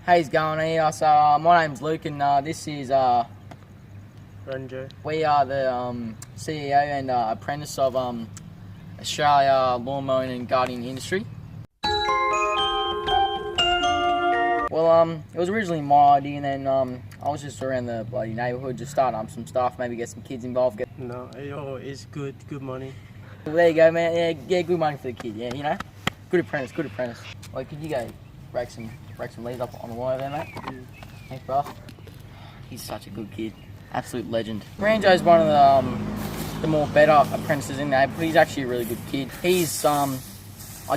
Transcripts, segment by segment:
How's going here? So my name's Luke and this is Ranjo. we are the CEO and apprentice of Australia Lawn Mowing and Gardening Industry. Well, it was originally my idea, and then I was just around the bloody neighbourhood, just starting up some stuff, maybe get some kids involved. No, it's good money. Well, there you go, man. Yeah, good money for the kid. Yeah, you know, good apprentice. Like, could you go rake some leaves up on the wire there, mate? Yeah. Thanks, bro. He's such a good kid, absolute legend. Ranjo's one of the more better apprentices in there, but he's actually a really good kid. He's I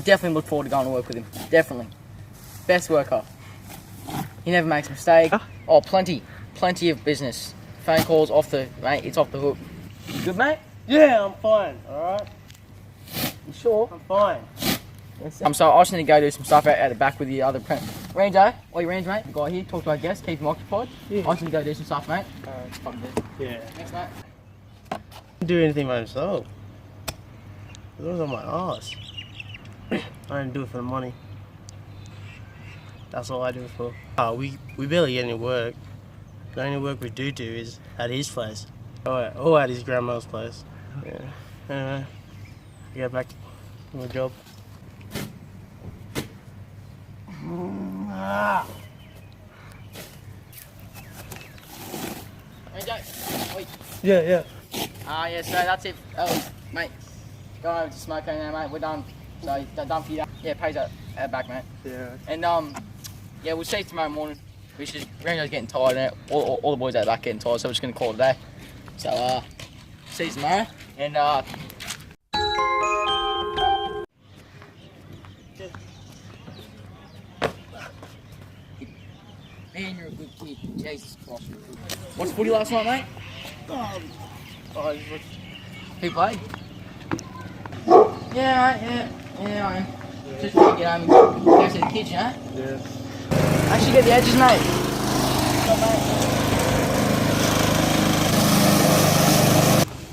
definitely look forward to going to work with him. Definitely, best worker. He never makes a mistake. Oh, plenty of business. Phone calls mate. It's off the hook. You good, mate? Yeah, I'm fine. All right. You sure? I'm fine. So I just need to go do some stuff out the back with the other apprentice. Ranjo, Range, mate. The guy here. Talk to our guests. Keep him occupied. Yeah. I just need to go do some stuff, mate. Fucking good. Yeah. Thanks, mate. I didn't do anything by myself. It was on my ass. I didn't do it for the money. That's all I do it for. We barely get any work. The only work we do is at his place. Or at his grandma's place. Yeah. Anyway, I get back to my job. Ranjo, wait. Yeah. Yeah, so that's it. Oh, mate. Go over to smoke now, mate. We're done. So, done for you. Yeah, pays out back, mate. Yeah. And, yeah, we'll see you tomorrow morning. Ranjo's getting tired now. All the boys out the back getting tired, so we're just going to call it a day. So, see you tomorrow. And, man, you're a good kid. Jesus Christ. Watched footy last night, mate? Who played? Yeah, I am. Just want to get home and go to the kids, you know? Yeah. Actually get the edges, mate.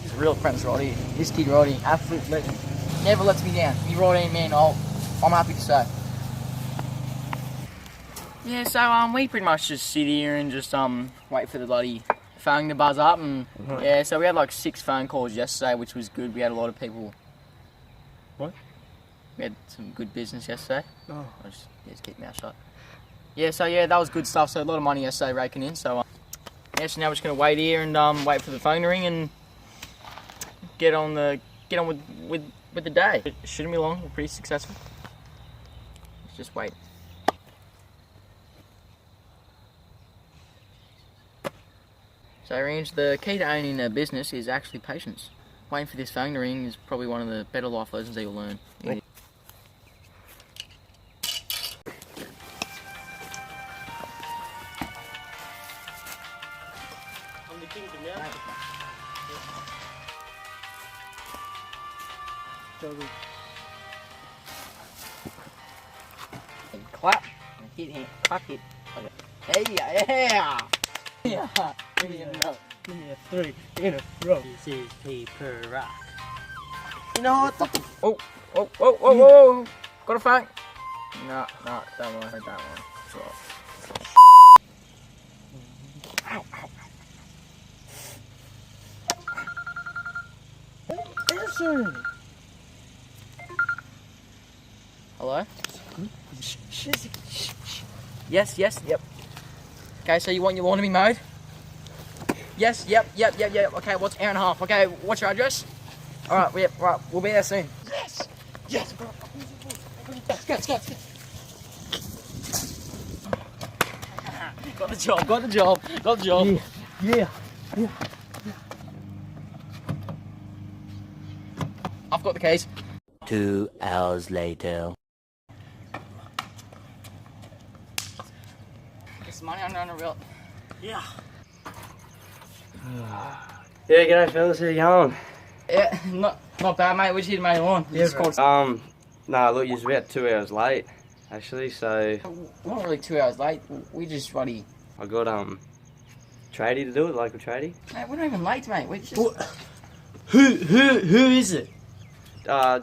He's a real apprentice right here. This kid right here, absolute legend. Never lets me down. He right in, man. I'm happy to say. Yeah, so we pretty much just sit here and just wait for the bloody phone to buzz up, and yeah, so we had like 6 phone calls yesterday, which was good. We had a lot of people. What? We had some good business yesterday. Oh. I just keep my mouth shut. Yeah, so yeah, that was good stuff. So a lot of money yesterday raking in. So yeah, so now we're just gonna wait here and wait for the phone to ring and get on with the day. It shouldn't be long. We're pretty successful. Let's just wait. So, Range, the key to owning a business is actually patience. Waiting for this phone to ring is probably one of the better life lessons that you'll learn. Yep. Clap. Hit him. Clap it. Hey, yeah. Yeah. Give me a 3 in a row. This is paper rock. You know what? Whoa. Got a phone? No, don't worry, that one. It's all right. Answer. Hello? Yes, yep. Okay, so you want your lawn to be mowed? Yes, yep. Okay, what's hour and a half? Okay, what's your address? Alright, we'll be there soon. Yes, bro. Let's go. Got the job. Yeah. I've got the keys. 2 hours later. This money on the real. Yeah. Yeah, g'day fellas, how you going? Yeah, not bad, mate. We're just here to mow your lawn. Yeah, nah, look, you're about 2 hours late, actually, so... We're not really 2 hours late. We just bloody... I got, tradie to do it, local tradie. Mate, we're not even late, mate. We're just... Who is it?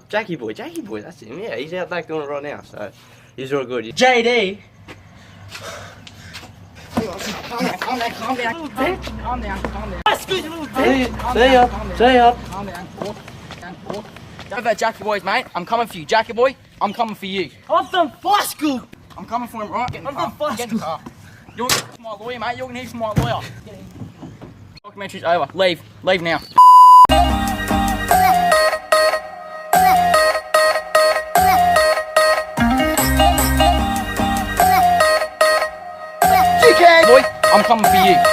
Jackie boy, that's him, yeah, he's out back doing it right now, so he's all good. JD, calm down. Calm down. See ya. Calm down. Walk. Over, Jackie boys, mate. I'm coming for you. Jackie boy, I'm coming for you. I'm from fly school. I'm coming for him, right? Get in the I'm car. from fly Get in the car. You're gonna hear from my lawyer, mate. You're gonna hear from my lawyer. Get in. Documentary's over. Leave now. Boy, I'm coming for you.